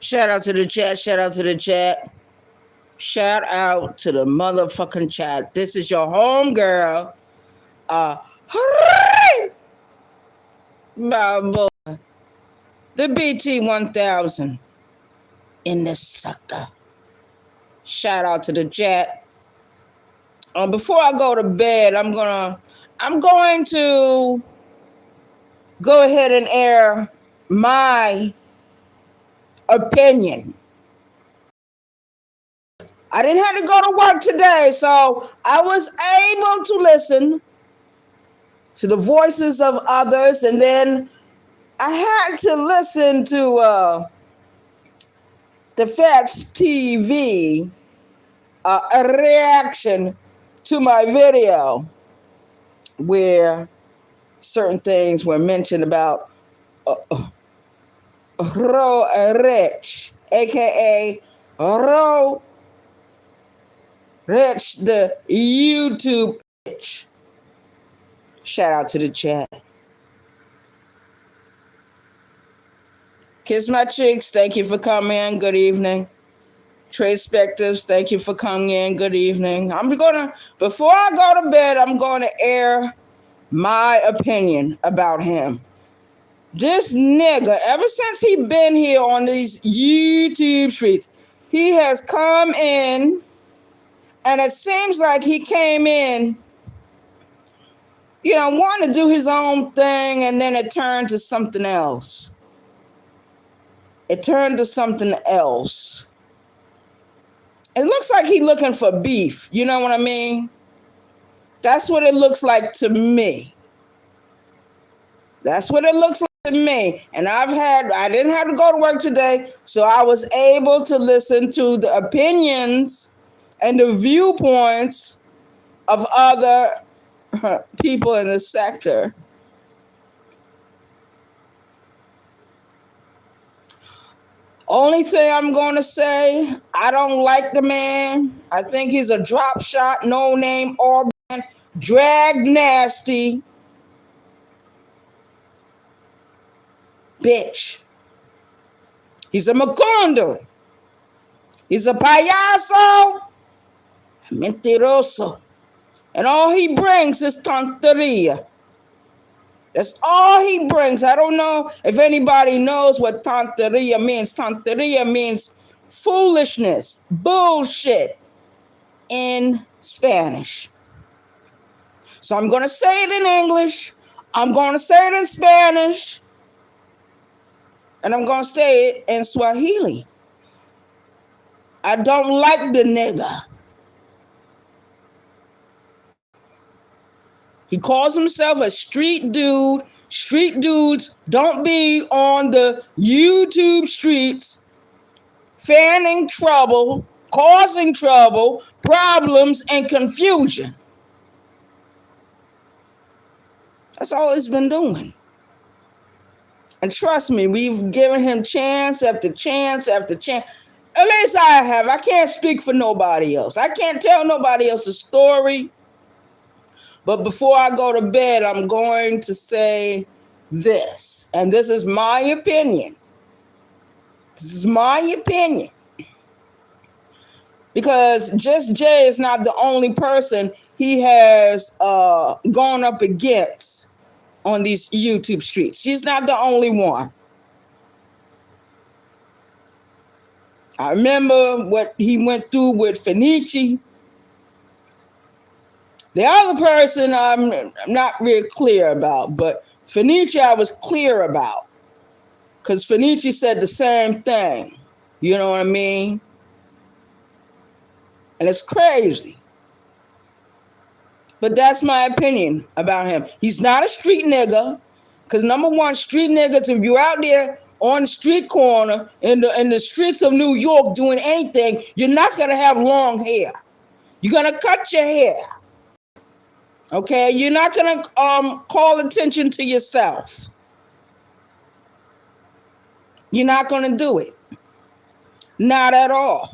Shout out to the chat. Shout out to the chat. Shout out to the motherfucking chat. This is your home girl. Hooray! Boy. The BT 1000 in the sector. Shout out to the chat. Before I go to bed, I'm going to go ahead and air my opinion. I didn't have to go to work today, so I was able to listen to the voices of others, and then I had to listen to the Fats TV a reaction to my video where certain things were mentioned about Ro Rich, aka Ro Rich, the YouTube bitch. Shout out to the chat. Kiss my cheeks. Thank you for coming in. Good evening. Trade Spectives, thank you for coming in. Good evening. Before I go to bed, I'm going to air my opinion about him. This nigga, ever since he been here on these YouTube streets, he has come in, and it seems like he came in, wanting to do his own thing, and then it turned to something else. It looks like he's looking for beef. You know what I mean? That's what it looks like to me. And I didn't have to go to work today, so I was able to listen to the opinions and the viewpoints of other people in the sector. Only thing I'm going to say, I don't like the man. I think he's a drop shot, no name, Auburn, drag nasty bitch. He's a Macondo. He's a payaso, mentiroso. And all he brings is tonteria. That's all he brings. I don't know if anybody knows what tonteria means. Tonteria means foolishness, bullshit in Spanish. So I'm going to say it in English. I'm going to say it in Spanish. And I'm going to say it in Swahili. I don't like the nigga. He calls himself a street dude. Street dudes don't be on the YouTube streets fanning trouble, causing trouble, problems, and confusion. That's all he's been doing. And trust me, we've given him chance after chance after chance. At least I have. I can't speak for nobody else. I can't tell nobody else's story. But before I go to bed, I'm going to say this. And this is my opinion. Because Just Jay is not the only person he has gone up against on these YouTube streets. She's not the only one. I remember what he went through with Fenici. The other person I'm not real clear about, but Fenici I was clear about. Because Fenici said the same thing. You know what I mean? And it's crazy. But that's my opinion about him. He's not a street nigga. Because number one, street niggas, if you're out there on the street corner in the streets of New York doing anything, you're not going to have long hair. You're going to cut your hair. Okay, you're not going to call attention to yourself. You're not going to do it. Not at all.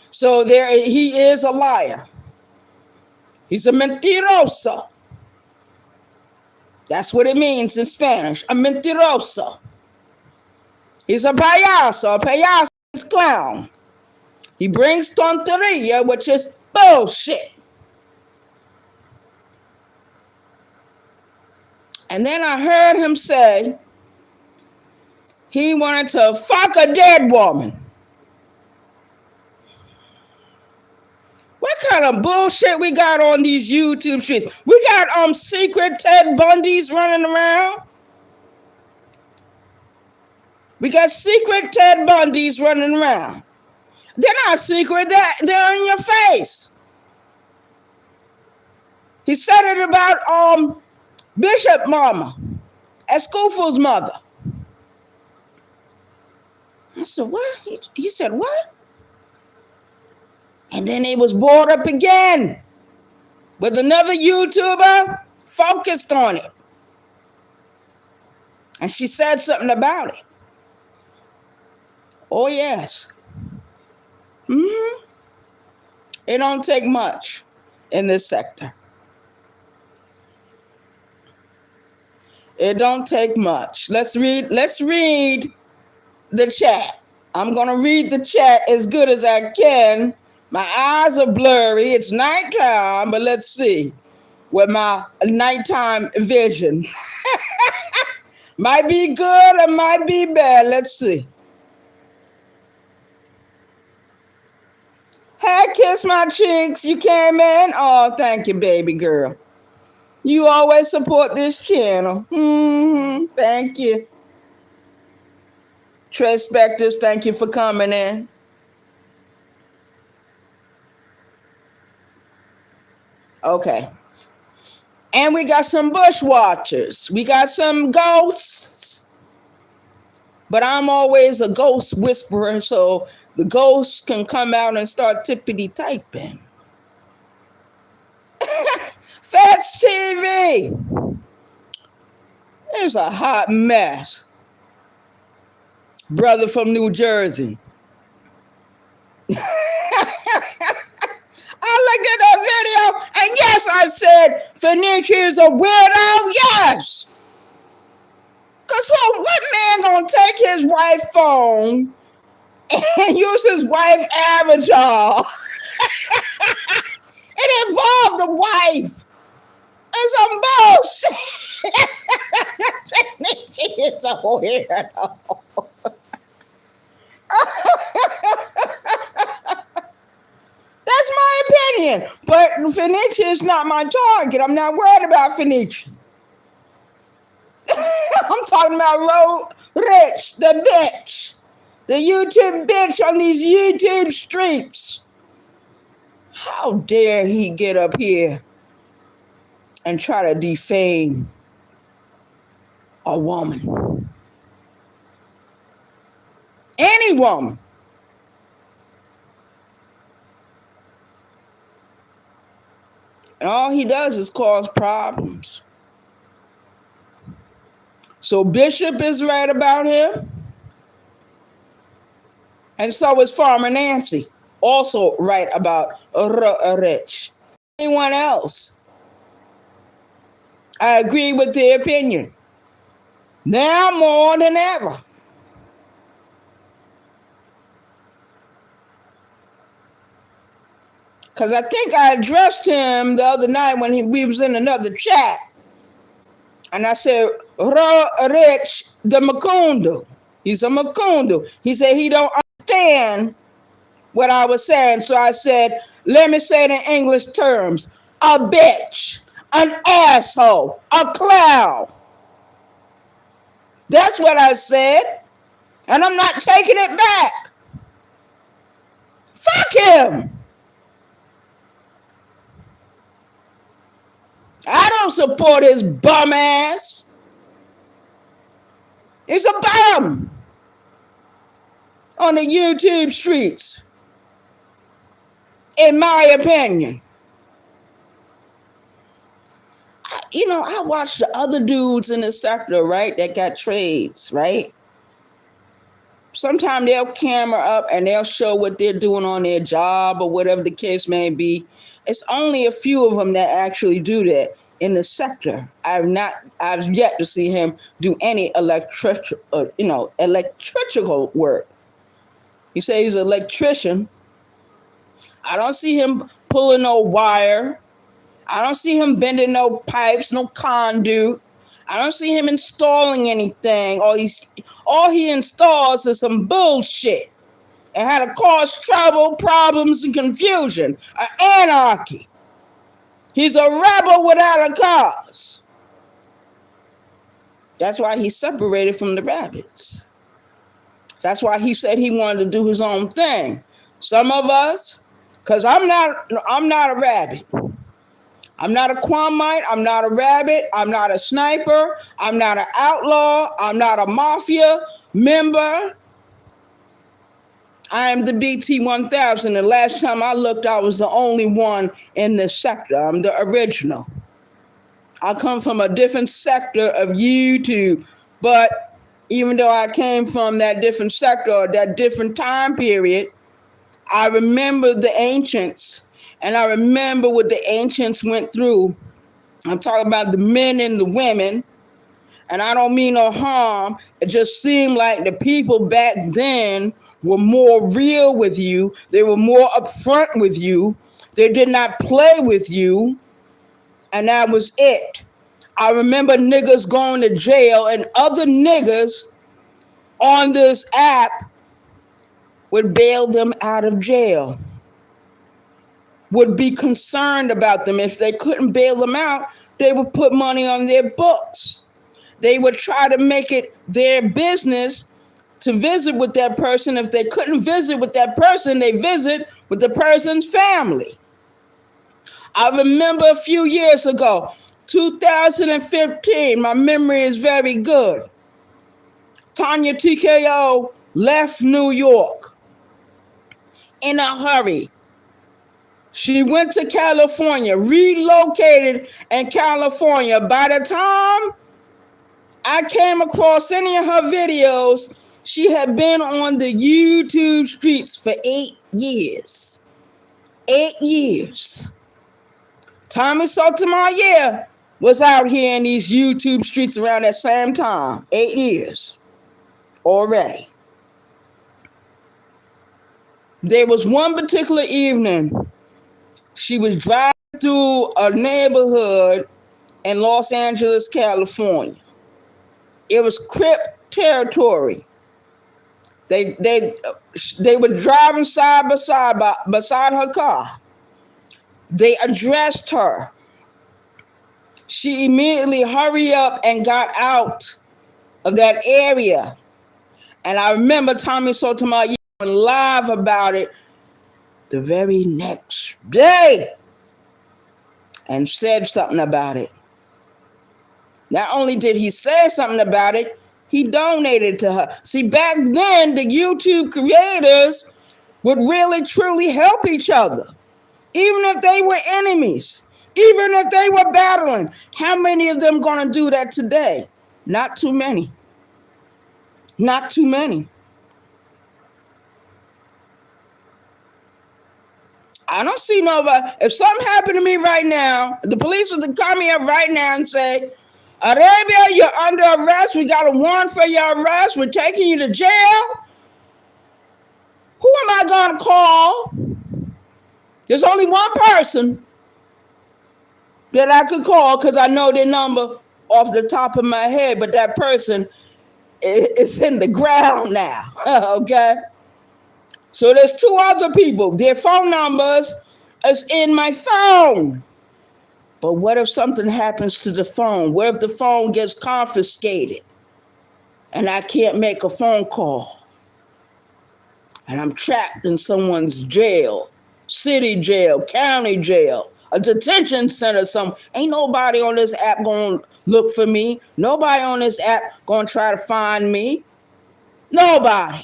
So he is a liar. He's a mentiroso. That's what it means in Spanish, a mentiroso. He's a payaso. A payaso is clown. He brings tonteria, which is bullshit. And then I heard him say he wanted to fuck a dead woman. What kind of bullshit we got on these YouTube streets? We got secret Ted Bundys running around. We got secret Ted Bundys running around. They're not secret, they're in your face. He said it about Bishop Mama, Escofo's mother. I said, what? He said, what? And then he was brought up again with another YouTuber focused on it. And she said something about it. Oh, yes. It don't take much in this sector. It don't take much. Let's read the chat. I'm going to read the chat as good as I can. My eyes are blurry. It's nighttime, but let's see with my nighttime vision. Might be good or might be bad. Let's see. Hey, kiss my cheeks. You came in? Oh, thank you, baby girl. You always support this channel. Thank you. Trey Spectors, thank you for coming in. Okay. And we got some bushwatchers. We got some ghosts. But I'm always a ghost whisperer, so the ghosts can come out and start tippity typing. Fetch TV. It's a hot mess. Brother from New Jersey. I looked at that video, and yes, I said Fenicia is a weirdo. Yes. Because what man gonna take his wife's phone and use his wife's avatar? It involved the wife. It's some bullshit. Fenicia is a weirdo. That's my opinion. But Fenicia is not my target. I'm not worried about Fenicia. I'm talking about Ro Rich, the bitch. The YouTube bitch on these YouTube streets. How dare he get up here and try to defame a woman? Any woman. And all he does is cause problems. So Bishop is right about him. And so is Farmer Nancy, also right about Rich. Anyone else? I agree with their opinion. Now more than ever. Because I think I addressed him the other night when we was in another chat. And I said, Rich, the Macondo. He's a Macondo. He said he don't understand what I was saying. So I said, let me say it in English terms. A bitch, an asshole, a clown. That's what I said. And I'm not taking it back. Fuck him. I don't support his bum ass. He's a bum on the YouTube streets, in my opinion. I watch the other dudes in the sector, right, that got trades, right? Sometimes they'll camera up and they'll show what they're doing on their job or whatever the case may be. It's only a few of them that actually do that. in the sector. I've yet to see him do any electrical work. He says he's an electrician. I don't see him pulling no wire. I don't see him bending no pipes, no conduit. I don't see him installing anything. All he installs is some bullshit. And how to cause trouble, problems, and confusion. Anarchy. He's a rebel without a cause. That's why he separated from the rabbits. That's why he said he wanted to do his own thing. Some of us, because I'm not a rabbit. I'm not a Kwamite. I'm not a rabbit. I'm not a sniper. I'm not an outlaw. I'm not a mafia member. I am the BT1000. The last time I looked, I was the only one in this sector. I'm the original. I come from a different sector of YouTube, but even though I came from that different sector or that different time period, I remember the ancients, and I remember what the ancients went through. I'm talking about the men and the women, and I don't mean no harm. It just seemed like the people back then were more real with you. They were more upfront with you. They did not play with you, and that was it. I remember niggas going to jail, and other niggas on this app would bail them out of jail, would be concerned about them. If they couldn't bail them out, they would put money on their books. They would try to make it their business to visit with that person. If they couldn't visit with that person, they visit with the person's family. I remember a few years ago, 2015, my memory is very good. Tanya TKO left New York in a hurry. She went to California, relocated in California. By the time I came across any of her videos, she had been on the YouTube streets for 8 years. 8 years. Tommy Sotomayor was out here in these YouTube streets around that same time. 8 years already. There was one particular evening, she was driving through a neighborhood in Los Angeles, California. It was Crip territory. They were driving side by side beside her car. They addressed her. She immediately hurried up and got out of that area. And I remember Tommy Sotomayor went live about it the very next day and said something about it. Not only did he say something about it, he donated to her. See, back then, the YouTube creators would really, truly help each other. Even if they were enemies, even if they were battling. How many of them going to do that today? Not too many. Not too many. I don't see nobody. If something happened to me right now, the police would call me up right now and say, Arabia, you're under arrest. We got a warrant for your arrest. We're taking you to jail. Who am I going to call? There's only one person that I could call because I know their number off the top of my head, but that person is in the ground now, okay? So there's two other people. Their phone numbers is in my phone. But what if something happens to the phone? What if the phone gets confiscated and I can't make a phone call? And I'm trapped in someone's jail, city jail, county jail, a detention center. Ain't nobody on this app going to look for me. Nobody on this app going to try to find me. Nobody.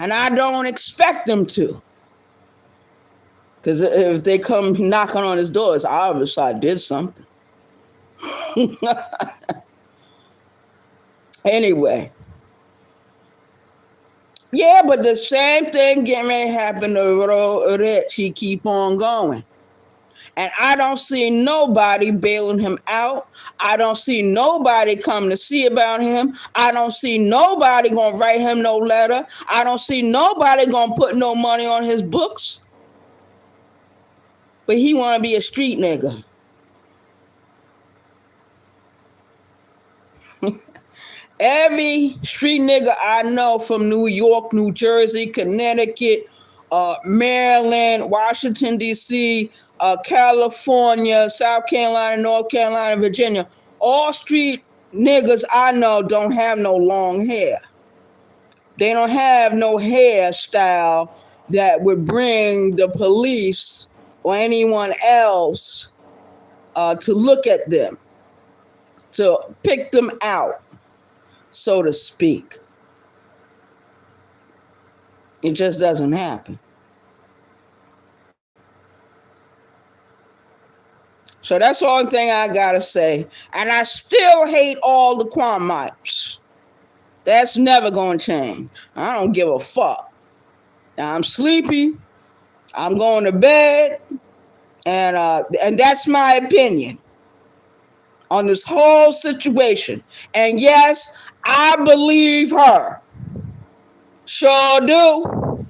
And I don't expect them to. Because if they come knocking on his door, it's obvious I did something. Anyway. Yeah, but the same thing getting ready to happen to Rich. He keep on going. And I don't see nobody bailing him out. I don't see nobody come to see about him. I don't see nobody gonna write him no letter. I don't see nobody gonna put no money on his books. But he wanna be a street nigga. Every street nigga I know from New York, New Jersey, Connecticut, Maryland, Washington, D.C., California, South Carolina, North Carolina, Virginia, all street niggas I know don't have no long hair. They don't have no hairstyle that would bring the police or anyone else to look at them, to pick them out, so to speak. It just doesn't happen. So that's the only thing I gotta say. And I still hate all the Quamites. That's never gonna change. I don't give a fuck. Now, I'm sleepy. I'm going to bed. And that's my opinion on this whole situation. And yes, I believe her. Sure do.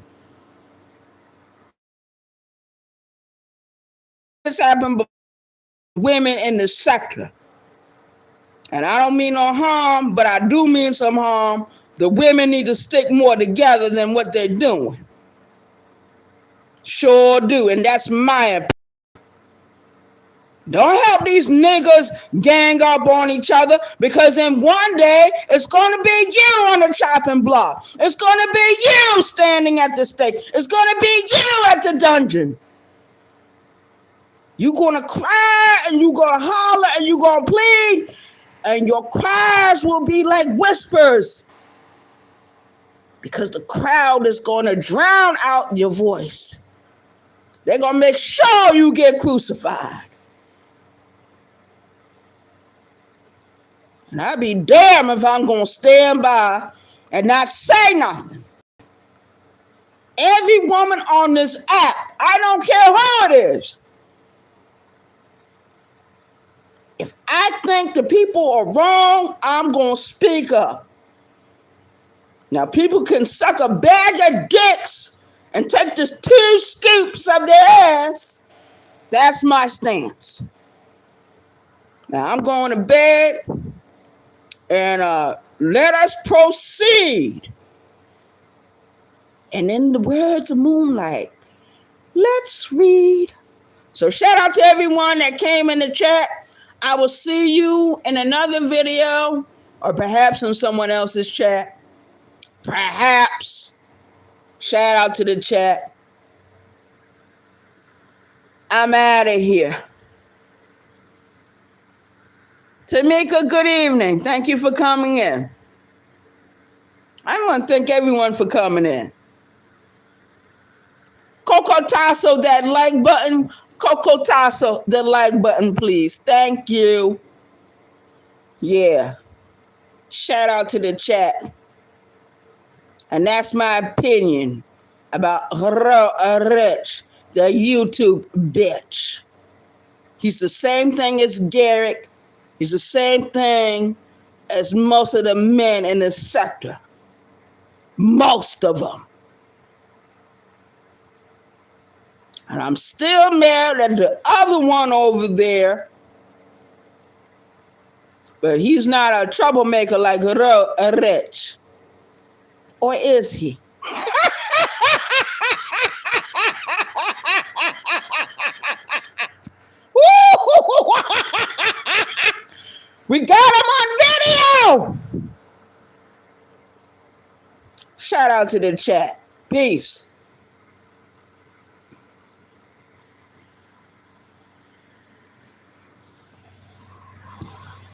This happened with women in the sector. And I don't mean no harm, but I do mean some harm. The women need to stick more together than what they're doing. Sure do. And that's my opinion. Don't help these niggas gang up on each other, because then one day it's going to be you on the chopping block. It's going to be you standing at the stake. It's going to be you at the dungeon. You're going to cry and you're going to holler and you're going to plead, and your cries will be like whispers, because the crowd is going to drown out your voice. They're going to make sure you get crucified. And I'd be damned if I'm going to stand by and not say nothing. Every woman on this app, I don't care who it is. If I think the people are wrong, I'm going to speak up. Now, people can suck a bag of dicks and take just 2 scoops of their ass. That's my stance. Now, I'm going to bed. And let us proceed. And in the words of Moonlight, let's read. So shout out to everyone that came in the chat. I will see you in another video, or perhaps in someone else's chat. Perhaps. Shout out to the chat. I'm out of here. Tamika, good evening. Thank you for coming in. I want to thank everyone for coming in. Coco Tasso, that like button. Coco Tasso, the like button, please. Thank you. Yeah. Shout out to the chat. And that's my opinion about Rich, the YouTube bitch. He's the same thing as Garrett. He's the same thing as most of the men in the sector. Most of them. And I'm still mad at the other one over there. But he's not a troublemaker like Rich. Or is he? We got him on video. Shout out to the chat. Peace.